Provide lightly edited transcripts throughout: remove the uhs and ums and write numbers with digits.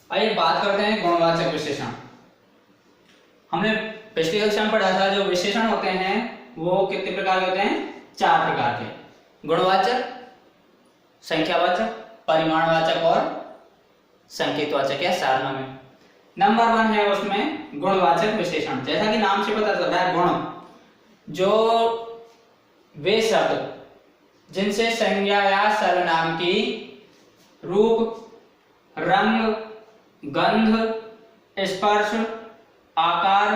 आइए बात करते हैं गुणवाचक विशेषण। हमने पिछली कक्षा में पढ़ा था जो विशेषण होते हैं वो कितने प्रकार के होते हैं? 4 प्रकार के। गुणवाचक, संख्यावाचक, परिमाणवाचक और संकेतवाचक या सारनामे। नंबर 1 है उसमें गुणवाचक विशेषण। जैसा कि नाम से पता चलता है, गुण जो वे शब्द जिनसे संज्ञा या सर्वनाम की रूप, रंग, गंध, स्पर्श, आकार,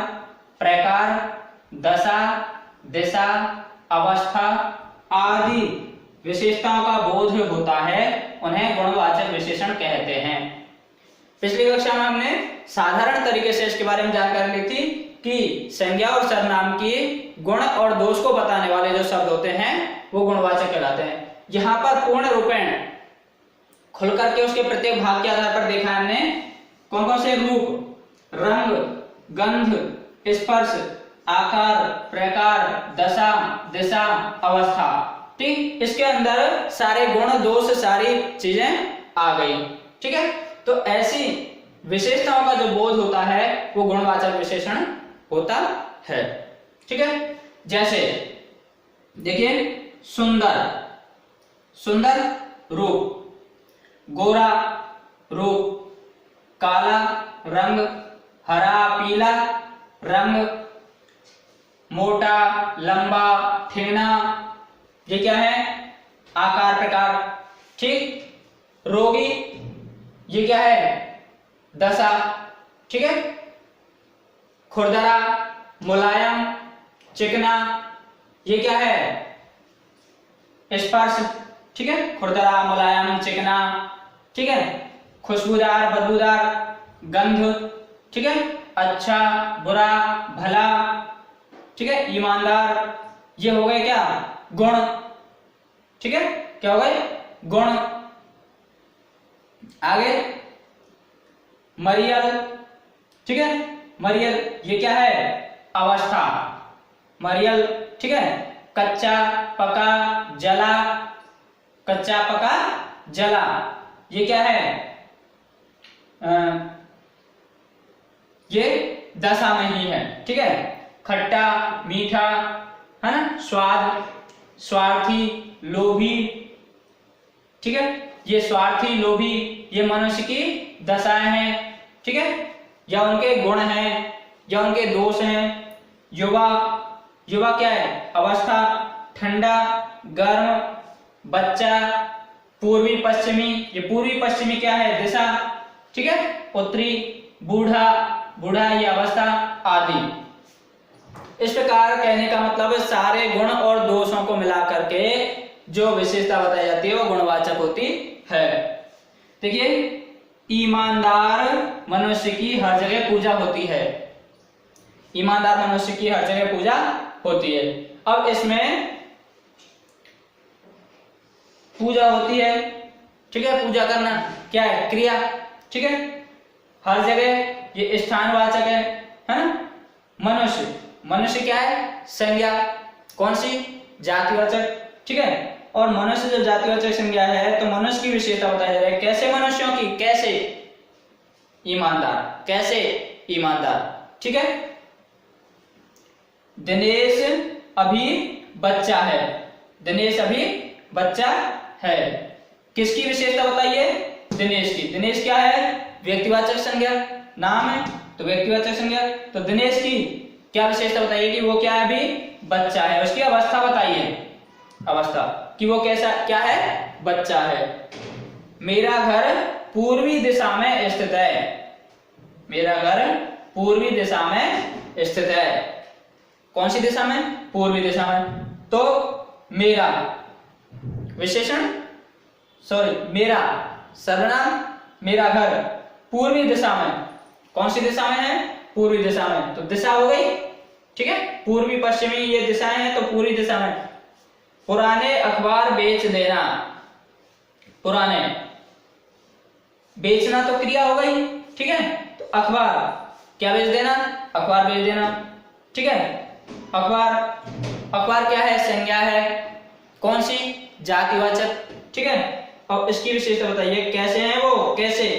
प्रकार, दशा, दिशा, अवस्था आदि विशेषताओं का बोध होता है, उन्हें गुणवाचक विशेषण कहते हैं। पिछली कक्षा में हमने साधारण तरीके से इसके बारे में जानकारी ली थी कि संज्ञा और सर्वनाम की गुण और दोष को बताने वाले जो शब्द होते हैं वो गुणवाचक कहलाते हैं। यहाँ पर पूर्ण रूपेण खुल करके उसके प्रत्येक भाग के आधार पर देखा हमने कौन कौन से रूप, रंग, गंध, स्पर्श, आकार, प्रकार, दशा, दिशा, अवस्था। ठीक, इसके अंदर सारे गुण, दोष, सारी चीजें आ गई। ठीक है, तो ऐसी विशेषताओं का जो बोध होता है वो गुणवाचक विशेषण होता है। ठीक है, जैसे देखिए सुंदर, सुंदर रूप, गोरा रूप, काला रंग, हरा पीला रंग, मोटा लंबा ठेंगना, ये क्या है? आकार प्रकार। ठीक, रोगी, ये क्या है? दशा। ठीक है, खुरदरा, मुलायम, चिकना, ये क्या है? स्पर्श। ठीक है, खुरदरा, मुलायम, चिकना। ठीक है, खुशबूदार, बदबूदार, गंध। ठीक है, अच्छा, बुरा, भला। ठीक है, ईमानदार, ये हो गए क्या? गुण। ठीक है, क्या हो गए? गुण। आगे मरियल। ठीक है, मरियल, ये क्या है? अवस्था। मरियल। ठीक है, कच्चा, पका, जला, कच्चा, पका, जला, ये क्या है? ये दशा में ही है। ठीक है, खट्टा, मीठा, है ना, स्वाद, स्वार्थी, लोभी। ठीक है, ये स्वार्थी, लोभी, ये मनुष्य की दशाएं हैं। ठीक है, या उनके गुण हैं या उनके दोष हैं। युवा, युवा क्या है? अवस्था। ठंडा, गर्म, बच्चा, पूर्वी पश्चिमी, ये पूर्वी पश्चिमी क्या है? दिशा। ठीक है, उत्तरी, बूढ़ा, बूढ़ा, ये अवस्था आदि। इस प्रकार कहने का मतलब सारे गुण और दोषों को मिला करके जो विशेषता बताई जाती है वो गुणवाचक होती है। देखिए, ईमानदार मनुष्य की हर जगह पूजा होती है। ईमानदार मनुष्य की हर जगह पूजा होती है। अब इसमें पूजा होती है। ठीक है, पूजा करना क्या है? क्रिया। ठीक है, हर जगह ये स्थानवाचक है ना। मनुष्य, मनुष्य क्या है? संज्ञा। कौन सी? जातिवाचक। ठीक है, और मनुष्य जो जातिवाचक संज्ञा है तो मनुष्य की विशेषता बताई जा रही है। कैसे मनुष्यों की? कैसे? ईमानदार। कैसे? ईमानदार। ठीक है, दिनेश अभी बच्चा है। दिनेश अभी बच्चा है। किसकी विशेषता बताइए? दिनेश की। दिनेश क्या है? व्यक्तिवाचक संज्ञा, नाम है तो व्यक्तिवाचक संज्ञा। तो दिनेश की क्या विशेषता बताइए कि वो क्या है? अभी बच्चा है। उसकी अवस्था बताइए, अवस्था कि वो कैसा, क्या है? बच्चा है। मेरा घर पूर्वी दिशा में स्थित है। मेरा घर पूर्वी दिशा में स्थित है। कौन सी दिशा में? पूर्वी दिशा में। तो मेरा विशेषण, सॉरी, मेरा सर्वनाम, मेरा घर पूर्वी दिशा में। कौन सी दिशा में है? पूर्वी दिशा में। तो दिशा हो गई। ठीक है, पूर्वी पश्चिमी ये दिशाएं हैं तो पूर्वी दिशा में। पुराने अखबार बेच देना। पुराने, बेचना तो क्रिया हो गई। ठीक है, तो अखबार क्या बेच देना? अखबार बेच देना। ठीक है, अखबार, अखबार क्या है? संज्ञा है। कौन सी? जातिवाचक। ठीक है, अब इसकी विशेषता बताइए, कैसे है वो? कैसे?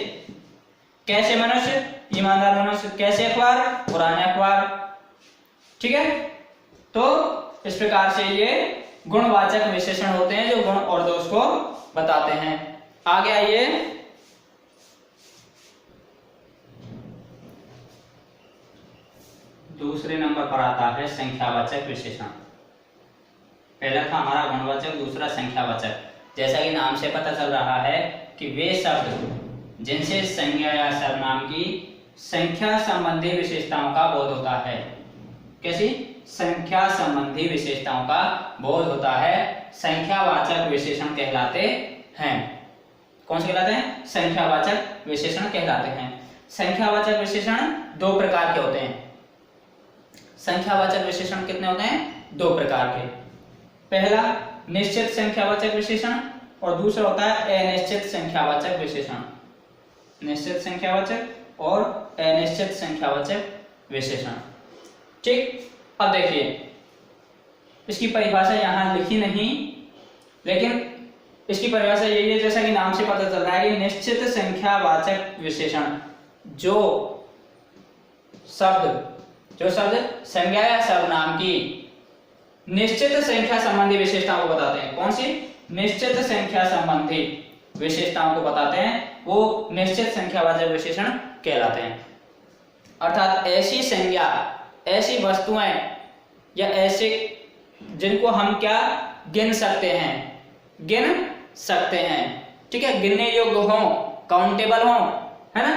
कैसे मनुष्य, ईमानदार मनुष्य। कैसे अखबार, पुराने अखबार। ठीक है, तो इस प्रकार से ये गुणवाचक विशेषण होते हैं जो गुण और दोष को बताते हैं। आगे आइए, दूसरे नंबर पर आता है संख्यावाचक विशेषण। पहला था हमारा गुणवाचक, दूसरा संख्यावाचक। जैसा कि नाम से पता चल रहा है कि वे शब्द जिनसे संज्ञा या सर्वनाम की संख्या संबंधी विशेषताओं का बोध होता है। कैसी? संख्या संबंधी विशेषताओं का बोध होता है, संख्यावाचक विशेषण कहलाते हैं। कौन से कहलाते हैं? संख्यावाचक विशेषण कहलाते हैं। संख्यावाचक विशेषण दो प्रकार के होते हैं। संख्यावाचक विशेषण कितने होते हैं? दो प्रकार के। पहला निश्चित संख्यावाचक विशेषण और दूसरा होता है अनिश्चित संख्यावाचक विशेषण। निश्चित संख्यावाचक और अनिश्चित संख्यावाचक विशेषण। ठीक, अब देखिए इसकी परिभाषा यहां लिखी नहीं, लेकिन इसकी परिभाषा यही है जैसा कि नाम से पता चल रहा है कि निश्चित संख्यावाचक विशेषण जो शब्द संज्ञा या सर्वनाम की निश्चित संख्या संबंधी विशेषताओं को बताते हैं। कौन सी? निश्चित संख्या संबंधी विशेषताओं को बताते हैं, वो निश्चित संख्यावाचक विशेषण कहलाते हैं। अर्थात ऐसी संज्ञा, ऐसी वस्तुएं या ऐसे जिनको हम क्या गिन सकते हैं। ठीक है, गिनने योग्य हो, काउंटेबल हो, है ना,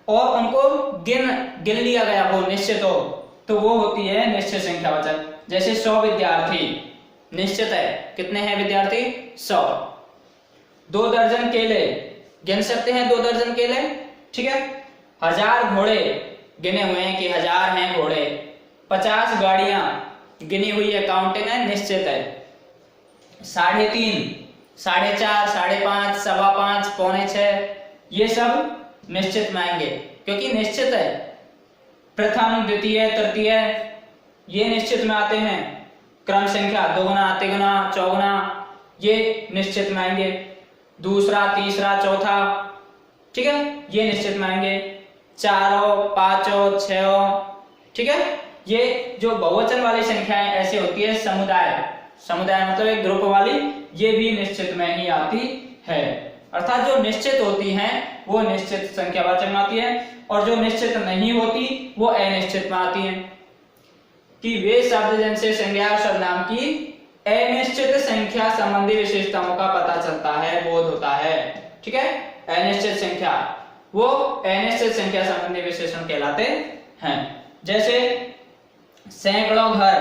और उनको गिन लिया गया हो, निश्चित हो, तो वो होती है निश्चित संख्यावाचक। जैसे 100 विद्यार्थी निश्चित है, कितने हैं विद्यार्थी? 100। 2 दर्जन केले गिन सकते हैं, 2 दर्जन केले। ठीक है, 1000 घोड़े गिने हुए हैं कि 1000 हैं घोड़े। 50 गाड़ियां गिनी हुई है, काउंटिंग है, निश्चित है। 3.5, 4.5, 5.5, 5.25, 5.45, ये सब निश्चित में आएंगे क्योंकि निश्चित है। प्रथम, द्वितीय, तृतीय ये निश्चित में आते हैं। क्रम संख्या 2 गुना, 3 गुना, 4 गुना ये निश्चित में आएंगे। दूसरा, तीसरा, चौथा, ठीक है, ये निश्चित में आएंगे। 4, 5, 6, ठीक है। ये जो बहुवचन वाली संख्याएं ऐसी होती है, समुदाय मतलब एक ग्रुप वाली, ये भी निश्चित में ही आती है। अर्थात जो निश्चित होती हैं वो निश्चित संख्यावाचक में आती है और जो निश्चित नहीं होती वो अनिश्चित में आती है। कि वे शब्द जिनसे संज्ञा और सर्वनाम की अनिश्चित संख्या संबंधी विशेषताओं का पता चलता है, बोध होता है। ठीक है, अनिश्चित संख्या, वो अनिश्चित संख्या संबंधी विशेषण कहलाते हैं। जैसे सैकड़ों घर,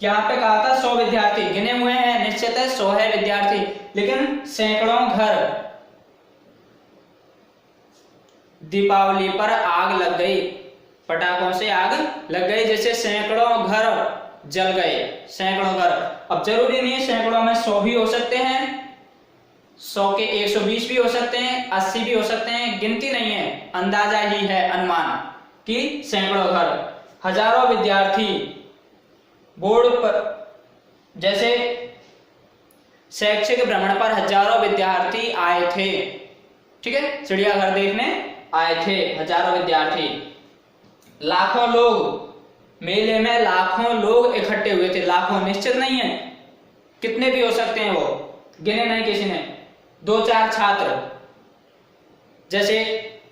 यहाँ पे कहा था 100 विद्यार्थी गिने हुए हैं, निश्चित है 100 है विद्यार्थी, लेकिन सैकड़ों घर। दीपावली पर आग लग गई, पटाखों से आग लग गई, जैसे सैकड़ों घर जल गए, सैकड़ों घर। अब जरूरी नहीं है सैकड़ों में 100 भी हो सकते हैं, 100 के 120 भी हो सकते हैं, 80 भी हो सकते हैं, गिनती नहीं है, अंदाजा ही है, अनुमान कि सैकड़ों घर। हजारों विद्यार्थी बोर्ड पर, जैसे शैक्षिक भ्रमण पर हजारों विद्यार्थी आए थे। ठीक है, चिड़ियाघर देखने आए थे हजारों विद्यार्थी। लाखों लोग, मेले में लाखों लोग इकट्ठे हुए थे, लाखों निश्चित नहीं है, कितने भी हो सकते हैं, वो गिने नहीं किसी ने। 2-4 छात्र, जैसे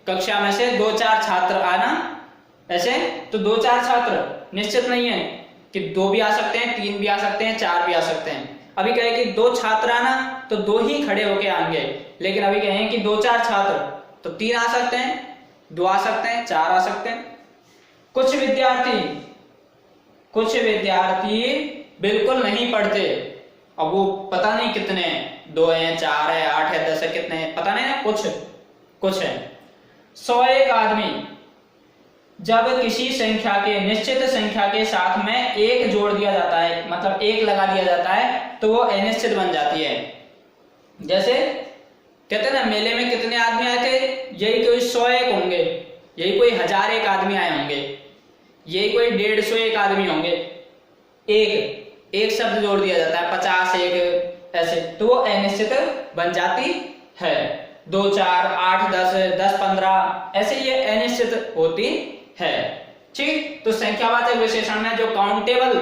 कक्षा में से 2-4 छात्र आना, ऐसे तो 2-4 छात्र निश्चित नहीं है कि 2 भी आ सकते हैं, 3 भी आ सकते हैं, 4 भी आ सकते हैं। अभी कहे कि 2 छात्र आना तो 2 ही खड़े होके आएंगे, लेकिन अभी कहें कि 2-4 छात्र तो 3 आ सकते हैं, 2 आ सकते हैं, 4 आ सकते हैं। कुछ विद्यार्थी बिल्कुल नहीं पढ़ते, अब वो पता नहीं कितने, 2 है, 4 है, 8 है, 10 है, कितने हैं पता नहीं ना, कुछ है। 101 आदमी, जब किसी संख्या के, निश्चित संख्या के साथ में 1 जोड़ दिया जाता है, मतलब 1 लगा दिया जाता है, तो वो अनिश्चित बन जाती है। जैसे कहते हैं ना, मेले में कितने आदमी आए थे, यही कोई 101 होंगे, यही कोई 1001 आदमी आए होंगे, यही कोई 150 आदमी होंगे। एक शब्द जोड़ दिया जाता है, 50 1 ऐसे, तो वो अनिश्चित बन जाती है। 2 4 8 10 10 15 ऐसे ये अनिश्चित होती है। ठीक, तो संख्यावाचक विशेषण में जो काउंटेबल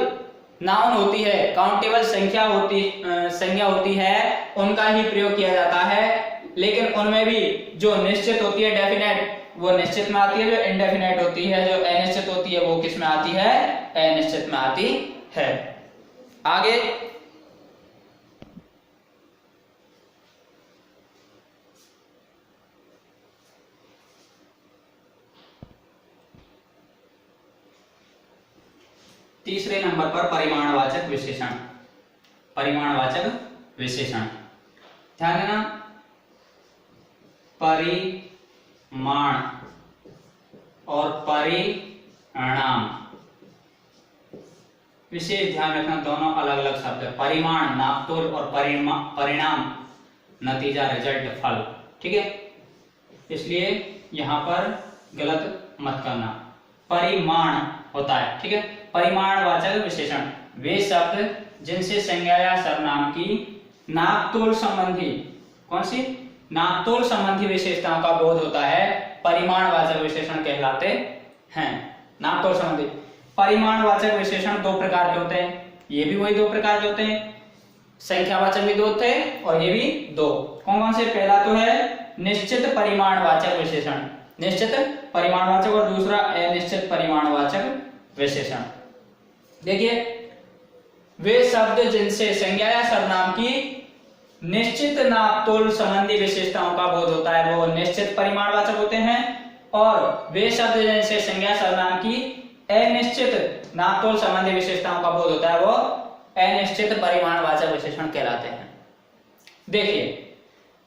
नाउन होती है, काउंटेबल संख्या होती है, उनका ही प्रयोग किया जाता है। लेकिन उनमें भी जो निश्चित होती है डेफिनेट, वो निश्चित में आती है, जो इंडेफिनेट होती है, जो अनिश्चित होती है, वो किस में आती है? अनिश्चित में आती है। आगे तीसरे नंबर पर परिमाणवाचक विशेषण। परिमाणवाचक विशेषण, ध्यान देना, परिमाण और परिणाम, विशेष ध्यान रखना, दोनों अलग अलग शब्द है। परिमाण नापतोल और परिणाम नतीजा, रिजल्ट, फल। ठीक है, इसलिए यहां पर गलत मत करना। परिमाण होता है, ठीक है। परिमाणवाचक विशेषण वे शब्द जिनसे संज्ञा या सर्वनाम की नापतोल संबंधी, कौन सी? नापतोल संबंधी विशेषताओं का बोध होता है, परिमाणवाचक विशेषण कहलाते हैं। नापतोल संबंधी परिमाणवाचक विशेषण दो प्रकार के होते हैं, ये भी वही दो प्रकार के होते हैं, संख्यावाचक भी दो थे और ये भी दो। कौन कौन से? पहला तो है निश्चित परिमाणवाचक विशेषण, निश्चित परिमाणवाचक, और दूसरा अनिश्चित परिमाणवाचक विशेषण। देखिए, वे शब्द जिनसे संज्ञा या सर्वनाम की निश्चित नापतोल संबंधी विशेषताओं का बोध होता है, वो निश्चित परिमाणवाचक होते हैं, और वे शब्द जिनसे संज्ञा सर्वनाम की अनिश्चित नापतोल संबंधी विशेषताओं का बोध होता है, वो अनिश्चित परिमाणवाचक विशेषण कहलाते हैं। देखिए,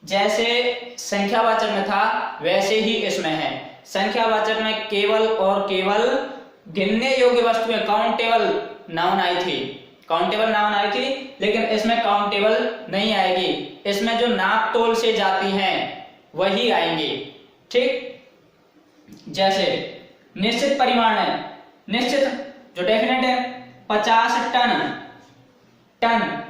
जैसे संख्यावाचक में था वैसे ही इसमें है। संख्यावाचक में केवल और केवल गिनने योग्य वस्तुएं, काउंटेबल नाउन आई थी, काउंटेबल नाउन आई थी, लेकिन इसमें काउंटेबल नहीं आएगी, इसमें जो नाप तोल से जाती हैं वही आएंगी। ठीक, जैसे निश्चित परिमाण है, निश्चित जो डेफिनेट है, 50 टन, टन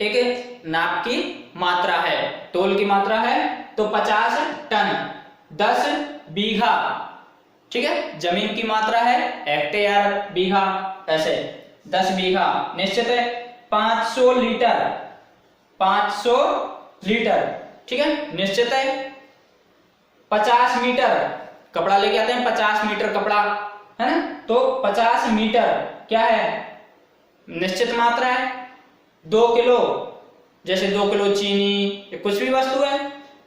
एक नाप की मात्रा है, तोल की मात्रा है, तो 50 टन। 10 बीघा, ठीक है, जमीन की मात्रा है, हेक्टेयर, बीघा, ऐसे 10 बीघा निश्चित है। 500 लीटर, 500 लीटर, ठीक है, निश्चित है। 50 मीटर कपड़ा लेके आते हैं, 50 मीटर कपड़ा है ना, तो 50 मीटर क्या है? निश्चित मात्रा है। 2 किलो, जैसे 2 किलो चीनी, कुछ भी वस्तु है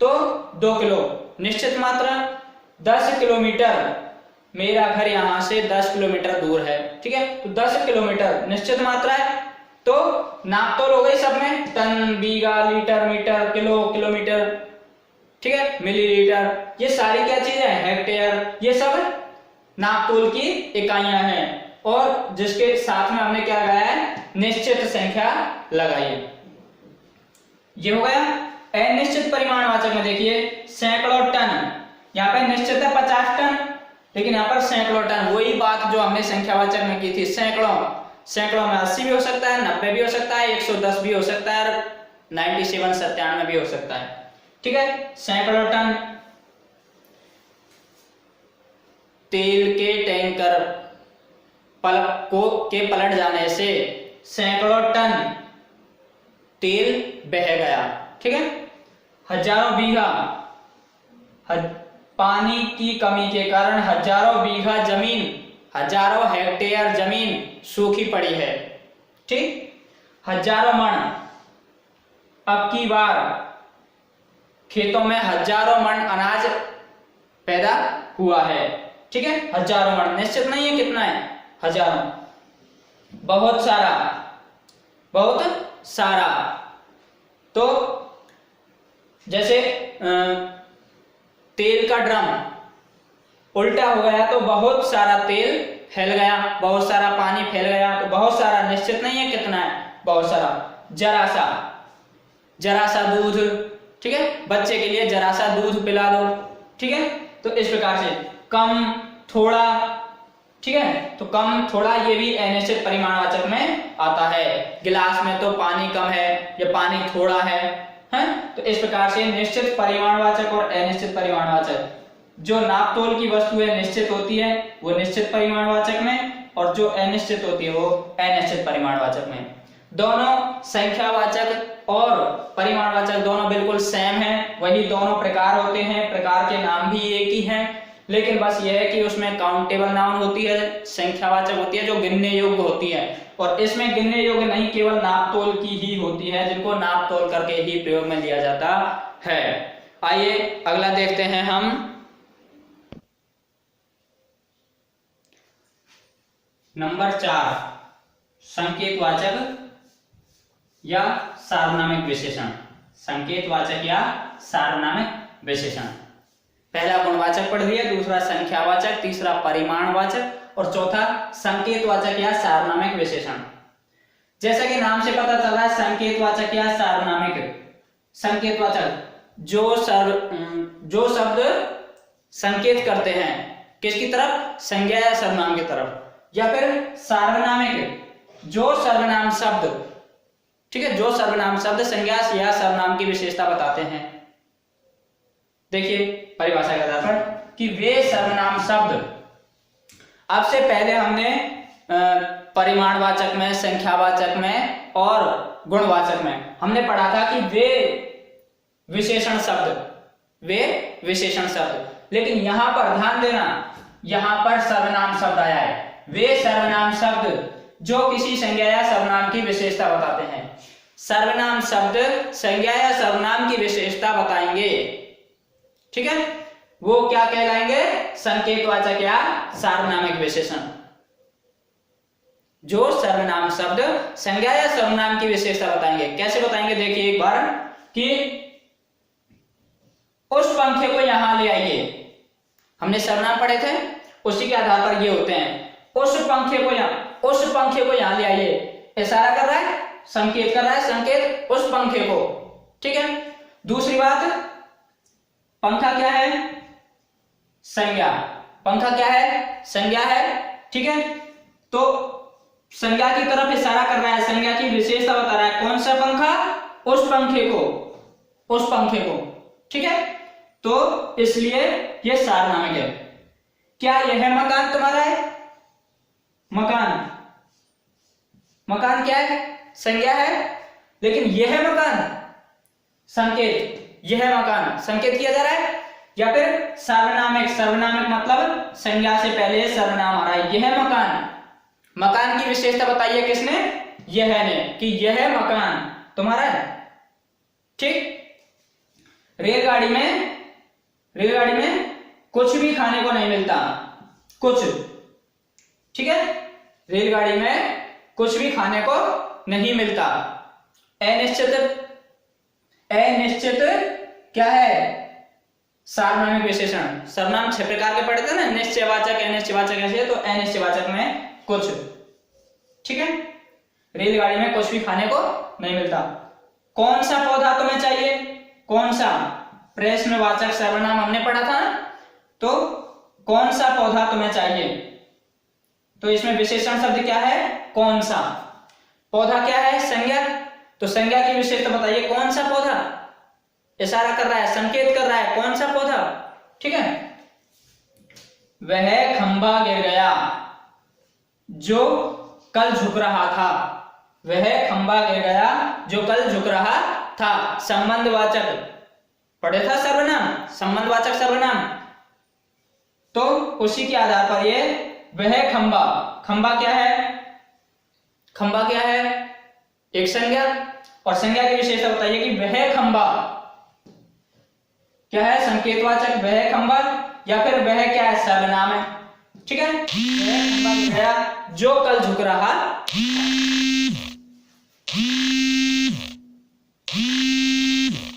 तो 2 किलो निश्चित मात्रा। 10 किलोमीटर, मेरा घर यहां से 10 किलोमीटर दूर है, ठीक है, तो 10 किलोमीटर निश्चित मात्रा है, तो नापतोल हो गई सब में, टन, बीघा, लीटर, मीटर, किलो, किलोमीटर, ठीक है, मिलीलीटर, ये सारी क्या चीजें हैं? हेक्टेयर, ये सब नापतोल की इकाइयां हैं, और जिसके साथ में हमने क्या लगाया है? निश्चित संख्या लगाई है। ये हो गया अनिश्चित परिमाणवाचक में। देखिए, सैकड़ों टन, यहाँ पे निश्चित है 50 टन, लेकिन यहाँ पर सैकड़ों टन, वही बात जो हमने संख्यावाचक में की थी, सैकड़ों, सैकड़ों में 80 भी हो सकता है, 90 भी हो सकता है, 110 भी हो सकता है, 97, 97 भी हो सकता है, ठीक है, सैकड़ों टन। तेल के टैंकर के पलट जाने से सैकड़ों टन तेल बह गया, ठीक है। हजारों बीघा, पानी की कमी के कारण हजारों बीघा जमीन, हजारों हेक्टेयर जमीन सूखी पड़ी है, ठीक। हजारों मण, अब की बार खेतों में हजारों मण अनाज पैदा हुआ है, ठीक है, हजारों मण, निश्चित नहीं है कितना है, हजारों। बहुत सारा, बहुत सारा, तो जैसे तेल का ड्रम उल्टा हो गया तो बहुत सारा तेल फैल गया, बहुत सारा पानी फैल गया, तो बहुत सारा निश्चित नहीं है कितना है, बहुत सारा। जरा सा, जरा सा दूध, ठीक है, बच्चे के लिए जरा सा दूध पिला दो, ठीक है, तो इस प्रकार से कम, थोड़ा, ठीक है, तो कम, थोड़ा, ये भी अनिश्चित परिमाणवाचक में आता है। गिलास में तो पानी कम है या पानी थोड़ा है है। तो इस प्रकार से निश्चित परिमाणवाचक और अनिश्चित परिमाणवाचक, जो नापतोल की वस्तु है निश्चित होती है वो निश्चित परिमाणवाचक में, और जो अनिश्चित होती है वो अनिश्चित परिमाणवाचक में। दोनों संख्यावाचक और परिमाणवाचक दोनों बिल्कुल सेम हैं, वही दोनों प्रकार होते हैं, प्रकार के नाम भी एक ही हैं, लेकिन बस यह है कि उसमें काउंटेबल नाउन होती है, संख्यावाचक होती है जो गिनने योग्य होती है, और इसमें गिनने योग्य नहीं, केवल नापतोल की ही होती है, जिनको नापतोल करके ही प्रयोग में लिया जाता है। आइए अगला देखते हैं हम। नंबर 4, संकेतवाचक या सार्वनामिक विशेषण। संकेतवाचक या सार्वनामिक विशेषण। पहला गुणवाचक पढ़ लिया, दूसरा संख्यावाचक, तीसरा परिमाणवाचक और चौथा संकेतवाचक या सार्वनामिक विशेषण। जैसा कि नाम से पता चल रहा है, संकेतवाचक या सार्वनामिक। संकेतवाचक जो शब्द संकेत करते हैं किसकी तरफ, संज्ञा या सर्वनाम की तरफ, या फिर सार्वनामिक जो सर्वनाम शब्द, ठीक है, जो सर्वनाम शब्द संज्ञा या सर्वनाम की विशेषता बताते हैं। देखिए परिभाषा के आधार पर कि वे सर्वनाम शब्द, अब से पहले हमने परिमाणवाचक में, संख्यावाचक में और गुणवाचक में हमने पढ़ा था कि वे विशेषण शब्द, लेकिन यहां पर ध्यान देना, यहां पर सर्वनाम शब्द आया है। वे सर्वनाम शब्द जो किसी संज्ञा या सर्वनाम की विशेषता बताते हैं। सर्वनाम शब्द संज्ञा या सर्वनाम की विशेषता बताएंगे, ठीक है, वो क्या कहलाएंगे, संकेतवाचक या सार्वनामिक विशेषण। जो सर्वनाम शब्द संज्ञा या सर्वनाम की विशेषता बताएंगे। कैसे बताएंगे, देखिए एक बार कि उस पंखे को यहां ले आइए, हमने सर्वनाम पढ़े थे, उसी के आधार पर ये होते हैं। उस पंखे को यहां ले आइए, इशारा कर रहा है, संकेत कर रहा है, संकेत उस पंखे को, ठीक है। दूसरी बात, पंखा क्या है, संज्ञा, पंखा क्या है, संज्ञा है, ठीक है। तो संज्ञा की तरफ इशारा कर रहा है, संज्ञा की विशेषता बता रहा है। कौन सा पंखा, उस पंखे को, ठीक है। तो इसलिए यह सार्वनामिक है। क्या यह मकान तुम्हारा है, मकान क्या है, संज्ञा है, लेकिन यह मकान संकेत, यह मकान संकेत किया जा रहा है। या फिर सार्वनामिक मतलब संज्ञा से पहले सर्वनाम आ रहा है। यह मकान की विशेषता बताइए किसने, यह ने, कि यह मकान तुम्हारा है, ठीक। रेलगाड़ी में कुछ भी खाने को नहीं मिलता, कुछ, ठीक है, रेलगाड़ी में कुछ भी खाने को नहीं मिलता। अनिश्चित क्या है, सार्वनामिक विशेषण। सर्वनाम 6 प्रकार के पढ़े थे ना, निश्चयवाचक, अनिश्चयवाचक, ऐसे, तो अनिश्चयवाचक में कुछ, ठीक है, रेलगाड़ी में कुछ भी खाने को नहीं मिलता। कौन सा पौधा तुम्हें चाहिए, कौन सा, प्रश्नवाचक सर्वनाम हमने पढ़ा था ना, तो कौन सा पौधा तुम्हें चाहिए, तो इसमें विशेषण शब्द क्या है, कौन सा। पौधा क्या है, संज्ञा, तो संज्ञा की विशेषता बताइए, कौन सा पौधा, इशारा कर रहा है, संकेत कर रहा है, कौन सा पौधा, ठीक है। वह खंभा गिर गया जो कल झुक रहा था, वह खंभा गिर गया जो कल झुक रहा था। संबंधवाचक पढ़े था, सर्वनाम, संबंधवाचक सर्वनाम, तो उसी के आधार पर ये वह खंभा क्या है, एक संज्ञा, और संज्ञा की विशेषता बताइए कि वह खंभा क्या है, संकेतवाचक, वह खंभा, या फिर वह क्या है, सर्वनाम है, ठीक है। वह खंभा गया जो कल झुक रहा,